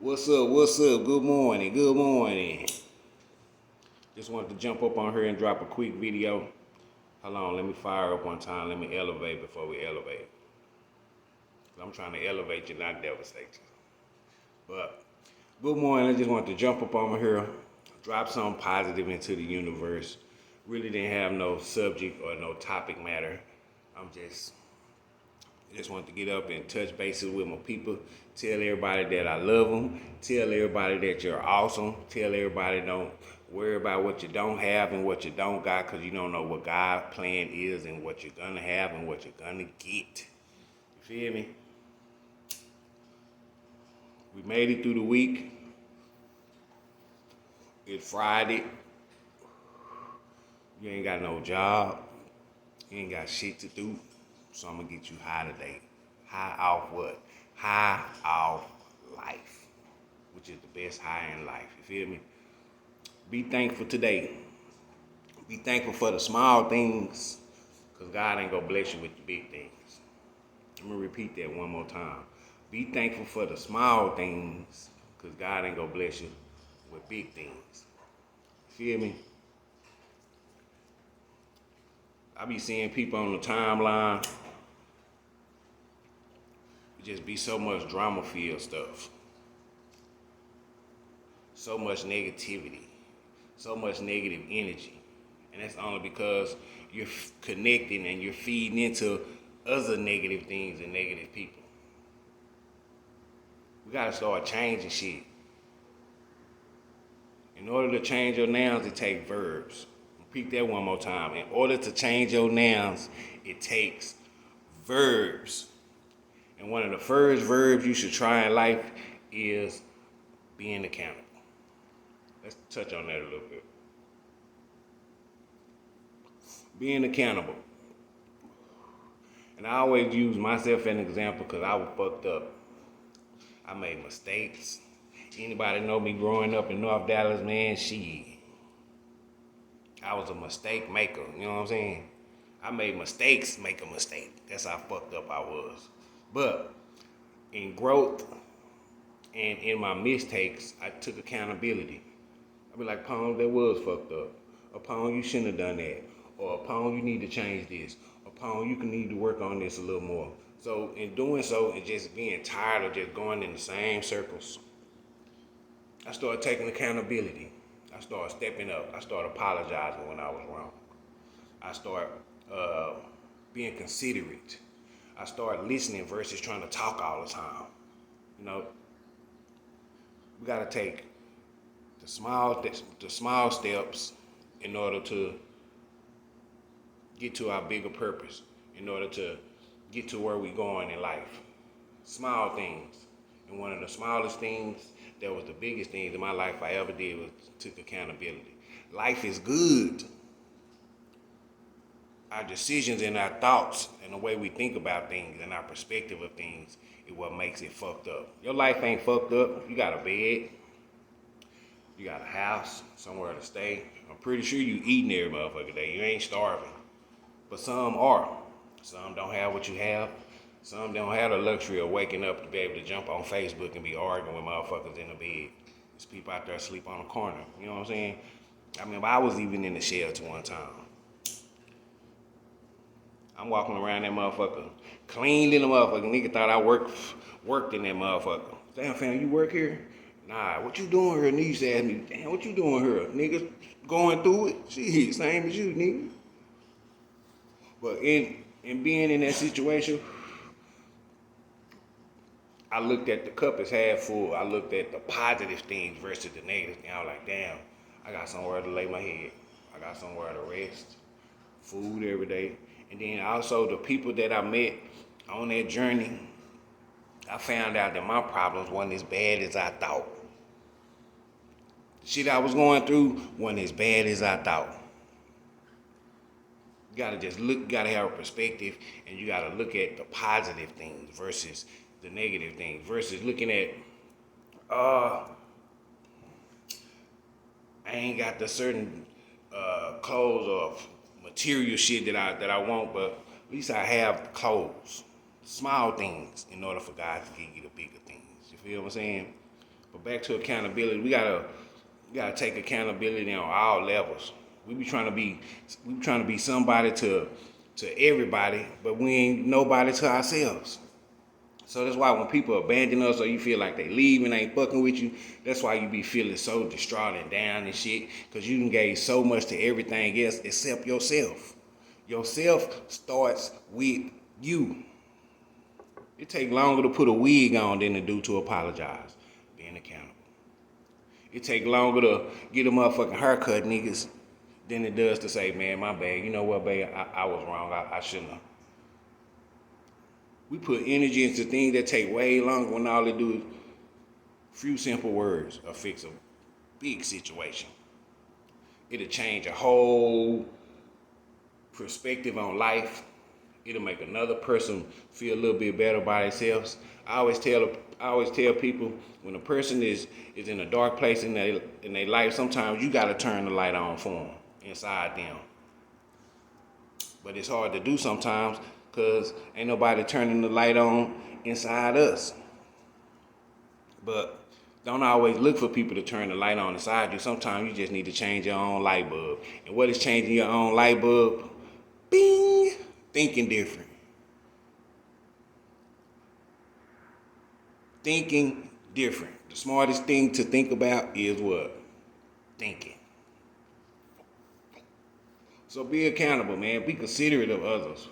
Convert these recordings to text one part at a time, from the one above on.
What's up? What's up? Good morning. Good morning. Just wanted to jump up on here and drop a quick video. Hold on, let me fire up one time. Let me elevate before we elevate. I'm trying to elevate you, not devastate you. But good morning. I just wanted to jump up on here, drop something positive into the universe. Really didn't have no subject or no topic matter. I just wanted to get up and touch bases with my people. Tell everybody that I love them. Tell everybody that you're awesome. Tell everybody don't worry about what you don't have and what you don't got, because you don't know what God's plan is and what you're going to have and what you're going to get. You feel me? We made it through the week. It's Friday. You ain't got no job. You ain't got shit to do. So I'm going to get you high today. High off what? High off life, which is the best high in life. You feel me? Be thankful today. Be thankful for the small things, because God ain't going to bless you with the big things. I'm going to repeat that one more time. Be thankful for the small things, because God ain't going to bless you with big things. You feel me? I be seeing people on the timeline. It just be so much drama-filled stuff. So much negativity. So much negative energy. And that's only because you're connecting and you're feeding into other negative things and negative people. We gotta start changing shit. In order to change your nouns, it takes verbs. Repeat that one more time. In order to change your nouns, it takes verbs. And one of the first verbs you should try in life is being accountable. Let's touch on that a little bit. Being accountable. And I always use myself as an example because I was fucked up. I made mistakes. Anybody know me growing up in North Dallas, man, I was a mistake maker, you know what I'm saying? I made mistakes make a mistake. That's how fucked up I was. But in growth and in my mistakes, I took accountability. I be like, Pong, that was fucked up. Or Pong, you shouldn't have done that. Or Pong, you need to change this. Or Pong, you need to work on this a little more. So in doing so and just being tired of just going in the same circles, I started taking accountability. I started stepping up. I started apologizing when I was wrong. I started being considerate. I started listening versus trying to talk all the time. You know, we gotta take the small steps in order to get to our bigger purpose, in order to get to where we're going in life. Small things. And one of the smallest things that was the biggest things in my life I ever did was took accountability. Life is good. Our decisions and our thoughts and the way we think about things and our perspective of things is what makes it fucked up. Your life ain't fucked up. You got a bed. You got a house, somewhere to stay. I'm pretty sure you eating every motherfucking day. You ain't starving. But some are. Some don't have what you have. Some don't have the luxury of waking up to be able to jump on Facebook and be arguing with motherfuckers in the bed. There's people out there asleep on the corner. You know what I'm saying? I mean, I was even in the shelter one time. I'm walking around that motherfucker, clean little motherfucker. Nigga thought I worked in that motherfucker. Damn, fam, you work here? Nah, what you doing here? Nigga used to ask me, damn, what you doing here? Nigga going through it? Shit, same as you, nigga. But in being in that situation, I looked at the cup as half full. I looked at the positive things versus the negative things. I was like, damn, I got somewhere to lay my head. I got somewhere to rest. Food every day. And then also the people that I met on that journey, I found out that my problems wasn't as bad as I thought. The shit I was going through wasn't as bad as I thought. You gotta just look, you gotta have a perspective, and you gotta look at the positive things versus the negative things, versus looking at, I ain't got the certain clothes or material shit that I want, but at least I have clothes. Small things in order for God to give you the bigger things. You feel what I'm saying? But back to accountability, we gotta take accountability on all levels. We trying to be somebody to everybody, but we ain't nobody to ourselves. So that's why when people abandon us or you feel like they leave and ain't fucking with you, that's why you be feeling so distraught and down and shit, because you done gave so much to everything else except yourself. Yourself starts with you. It take longer to put a wig on than to do to apologize. Being accountable. It take longer to get a motherfucking haircut, niggas, than it does to say, man, my bad. You know what, babe? I was wrong. I shouldn't have. We put energy into things that take way longer when all they do is few simple words or fix a big situation. It'll change a whole perspective on life. It'll make another person feel a little bit better by themselves. I always tell people when a person is in a dark place in their life, sometimes you gotta turn the light on for them inside them. But it's hard to do sometimes because ain't nobody turning the light on inside us. But don't always look for people to turn the light on inside you. Sometimes you just need to change your own light bulb. And what is changing your own light bulb? Bing! Thinking different. Thinking different. The smartest thing to think about is what? Thinking. So be accountable, man. Be considerate of others.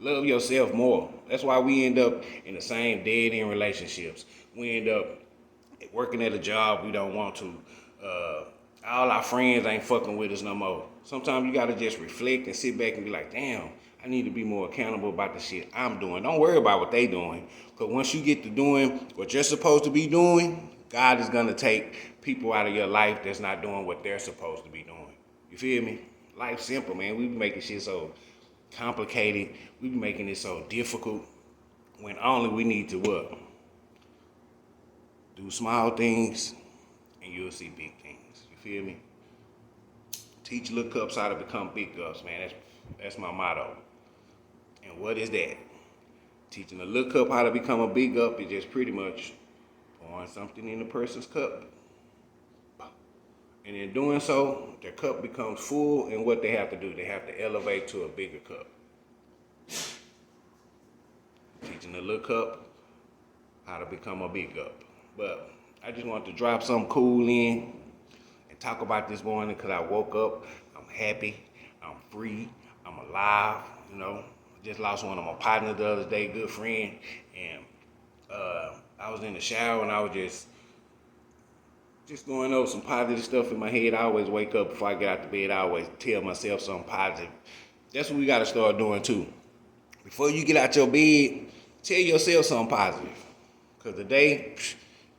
Love yourself more. That's why we end up in the same dead-end relationships. We end up working at a job we don't want to. All our friends ain't fucking with us no more. Sometimes you gotta just reflect and sit back and be like, damn, I need to be more accountable about the shit I'm doing. Don't worry about what they doing. Because once you get to doing what you're supposed to be doing, God is gonna take people out of your life that's not doing what they're supposed to be doing. You feel me? Life's simple, man. We be making shit so complicated. We be making it so difficult when only we need to what? Do small things and you'll see big things. You feel me? Teach little cups how to become big cups, man. That's my motto. And what is that? Teaching a little cup how to become a big cup is just pretty much pouring something in the person's cup. And in doing so, their cup becomes full, and what they have to do, they have to elevate to a bigger cup. Teaching a little cup how to become a big cup. But I just want to drop something cool in and talk about this morning because I woke up, I'm happy, I'm free, I'm alive, you know. Just lost one of my partners the other day, good friend, and I was in the shower and I was just going over some positive stuff in my head. I always wake up before I get out the bed, I always tell myself something positive. That's what we gotta start doing too. Before you get out your bed, tell yourself something positive. Because the day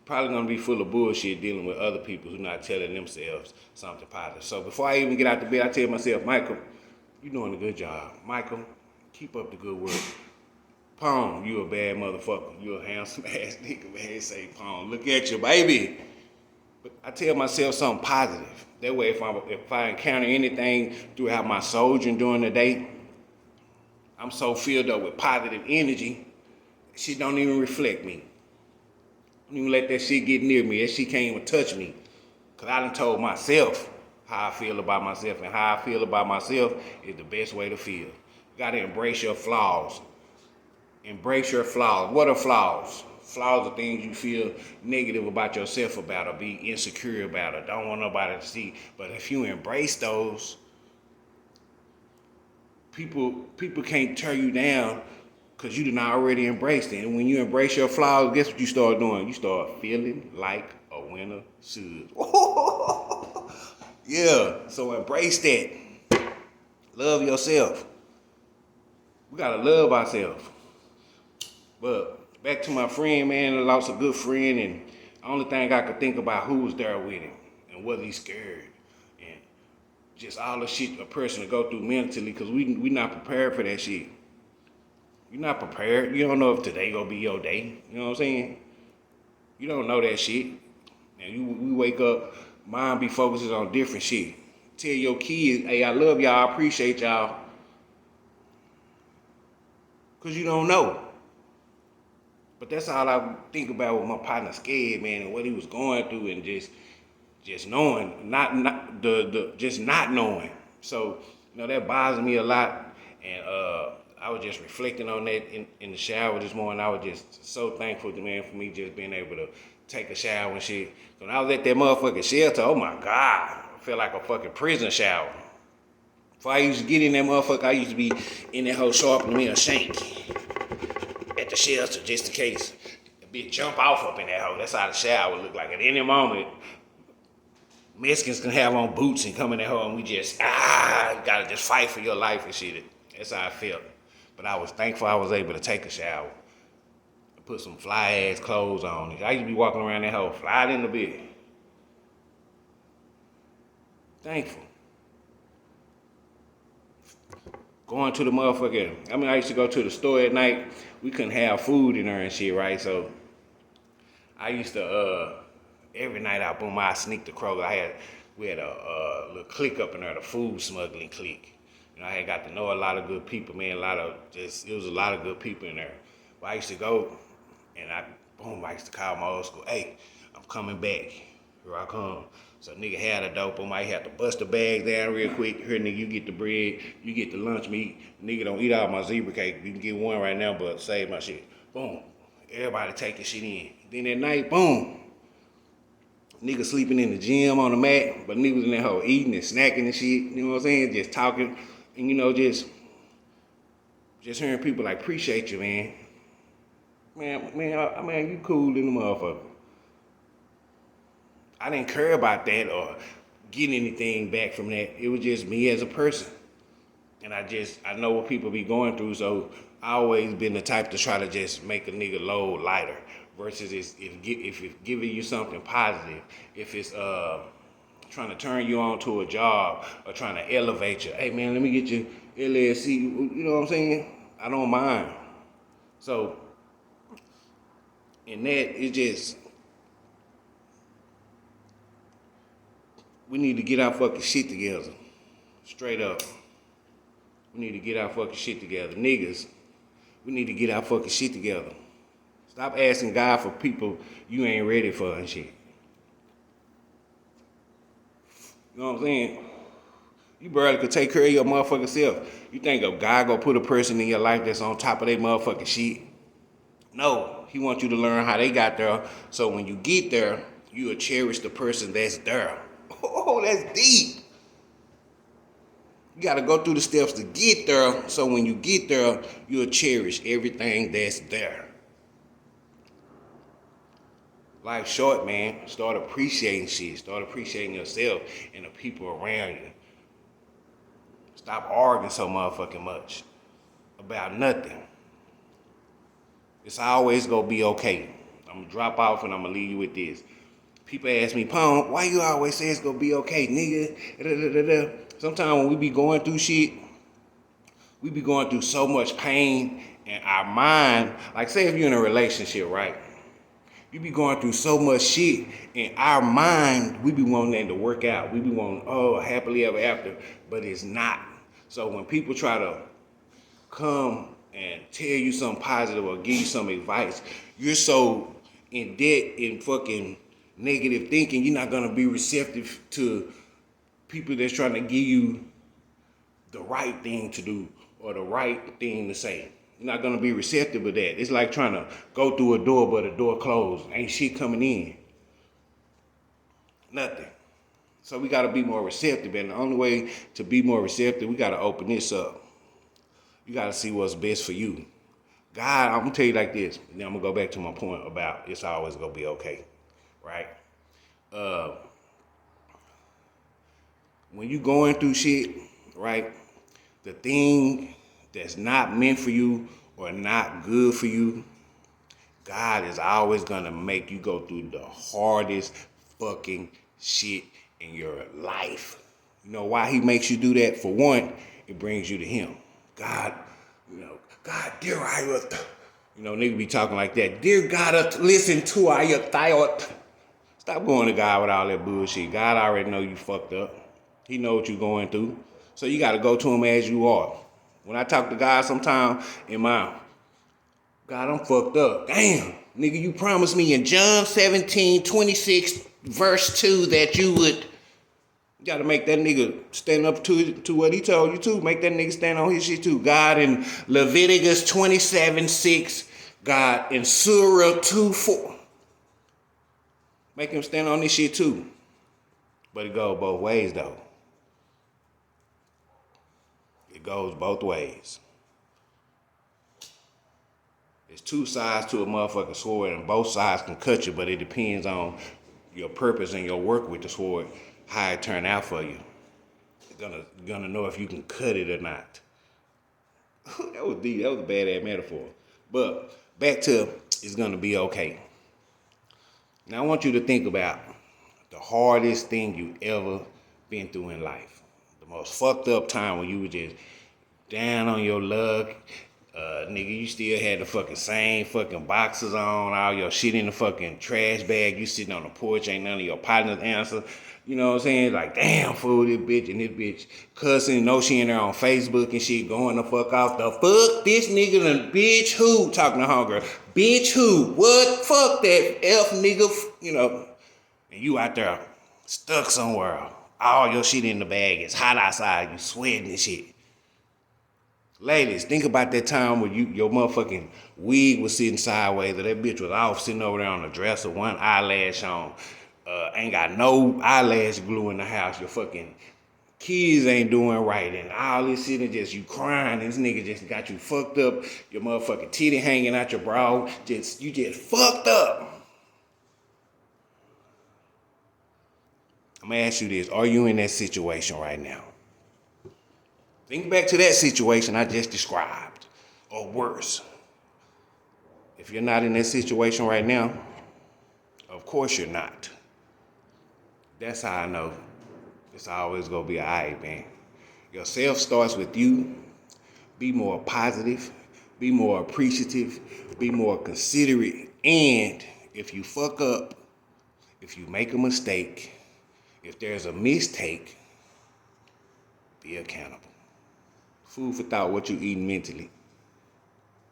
probably gonna be full of bullshit dealing with other people who not telling themselves something positive. So before I even get out the bed, I tell myself, Michael, you doing a good job. Michael, keep up the good work. Pong, you a bad motherfucker. You a handsome ass nigga, man. Say, Pong, look at you, baby. But I tell myself something positive. That way, if I encounter anything throughout my sojourn during the day, I'm so filled up with positive energy, shit don't even reflect me. Don't even let that shit get near me. That shit can't even touch me. Because I done told myself how I feel about myself, and how I feel about myself is the best way to feel. You gotta embrace your flaws. Embrace your flaws. What are flaws? Flaws are things you feel negative about yourself about or be insecure about or don't want nobody to see. But if you embrace those, people can't tear you down because you did not already embrace it. And when you embrace your flaws, guess what you start doing? You start feeling like a winner should. Yeah, so embrace that. Love yourself. We gotta love ourselves. But back to my friend, man, I lost a good friend, and the only thing I could think about who was there with him and was he scared, and just all the shit a person to go through mentally, because we not prepared for that shit. You're not prepared. You don't know if today gonna be your day. You know what I'm saying? You don't know that shit. And we wake up, mind be focusing on different shit. Tell your kids, hey, I love y'all, I appreciate y'all. Because you don't know. But that's all I think about with my partner scared, man, and what he was going through, and just knowing, not the just not knowing. So that bothers me a lot, and I was just reflecting on that in the shower this morning. I was just so thankful, man, for me just being able to take a shower and shit. When I was at that motherfucking shelter, oh my god, I felt like a fucking prison shower. Before I used to get in that motherfucker, I used to be in that whole sharpening me a shank at the shelter just in case a bitch jump off up in that hole. That's how the shower would look like. At any moment, Mexicans can have on boots and come in that hole and we just, gotta just fight for your life and shit. That's how I felt. But I was thankful I was able to take a shower. Put some fly ass clothes on. I used to be walking around that hole, fly in the bed. Thankful. Going to the motherfucker. I used to go to the store at night. We couldn't have food in there and shit, right? So I used to every night I sneak the Kroger. We had a little clique up in there, the food smuggling clique. I had got to know a lot of good people, man. It was a lot of good people in there. But I used to go and I used to call my old school, hey, I'm coming back. Here I come. So nigga had a dope, I might have to bust the bag down real quick. Here, nigga, you get the bread, you get the lunch meat. Nigga, don't eat all my zebra cake. You can get one right now, but save my shit. Boom. Everybody taking shit in. Then at night, boom. Nigga sleeping in the gym on the mat, but niggas in that hole eating and snacking and shit. You know what I'm saying? Just talking and just hearing people like appreciate you, man. Man, you cool in the motherfucker. I didn't care about that or getting anything back from that. It was just me as a person. And I know what people be going through, so I always been the type to try to just make a nigga load lighter versus if it's giving you something positive, if it's trying to turn you on to a job or trying to elevate you. Hey man, let me get you LLC, you know what I'm saying? I don't mind. So, in that, it just, we need to get our fucking shit together. Straight up. We need to get our fucking shit together. Niggas, we need to get our fucking shit together. Stop asking God for people you ain't ready for and shit. You know what I'm saying? You barely could take care of your motherfucking self. You think a God gonna put a person in your life that's on top of their motherfucking shit? No, he wants you to learn how they got there. So when you get there, you'll cherish the person that's there. Oh, that's deep. You gotta go through the steps to get there. So when you get there, you'll cherish everything that's there. Life's short, man. Start appreciating shit. Start appreciating yourself and the people around you. Stop arguing so motherfucking much about nothing. It's always gonna be okay. I'm gonna drop off and I'm gonna leave you with this. People ask me, Pong, why you always say it's gonna be okay, nigga? Sometimes when we be going through shit, we be going through so much pain and our mind, like say if you're in a relationship, right? You be going through so much shit in our mind, we be wanting that to work out. We be wanting, happily ever after, but it's not. So when people try to come and tell you something positive or give you some advice, you're so in debt in fucking negative thinking, you're not gonna be receptive to people that's trying to give you the right thing to do or the right thing to say. You're not gonna be receptive to that. It's like trying to go through a door but the door closed. Ain't shit coming in. Nothing. So we gotta be more receptive, and the only way to be more receptive, we gotta open this up. You gotta see what's best for you. God, I'm gonna tell you like this, and then I'm gonna go back to my point about it's always gonna be okay, right? When you going through shit, right, the thing that's not meant for you or not good for you, God is always gonna make you go through the hardest fucking shit in your life. You know why he makes you do that? For one, it brings you to him. God, God, dear nigga be talking like that. Dear God, listen to our thought. Stop going to God with all that bullshit. God already know you fucked up. He know what you're going through. So you got to go to him as you are. When I talk to God sometimes in my God, I'm fucked up. Damn, nigga, you promised me in John 17:26, verse 2 that you would. You gotta make that nigga stand up to what he told you to. Make that nigga stand on his shit too. God in Leviticus 27:6. God in Surah 2:4. Make him stand on this shit too. But it goes both ways though. It goes both ways. There's two sides to a motherfucking sword, and both sides can cut you, but it depends on your purpose and your work with the sword, how it turn out for you. You're gonna know if you can cut it or not. That was deep. That was a badass metaphor. But back to it's gonna be okay. Now I want you to think about the hardest thing you ever been through in life. The most fucked up time when you were just down on your luck. Nigga, you still had the fucking same fucking boxes on, all your shit in the fucking trash bag. You sitting on the porch, ain't none of your partners answer. You know what I'm saying? Like, damn, fool, this bitch and this bitch cussing, know she in there on Facebook and shit going the fuck off. The fuck this nigga and bitch who? Talking to hunger. Bitch who? What? Fuck that F nigga, you know. And you out there stuck somewhere. All your shit in the bag. It's hot outside. You sweating and shit. Ladies, think about that time when your motherfucking wig was sitting sideways, or that bitch was off sitting over there on the dresser, one eyelash on, ain't got no eyelash glue in the house. Your fucking kids ain't doing right, and all this shit, and just you crying. And this nigga just got you fucked up. Your motherfucking titty hanging out your bra. You just fucked up. I'm gonna ask you this: are you in that situation right now? Think back to that situation I just described, or worse. If you're not in that situation right now, of course you're not. That's how I know it's always gonna be alright, man. Your self starts with you. Be more positive, be more appreciative, be more considerate, and if you fuck up, if you make a mistake, if there's a mistake, be accountable. Food for thought, what you eating mentally.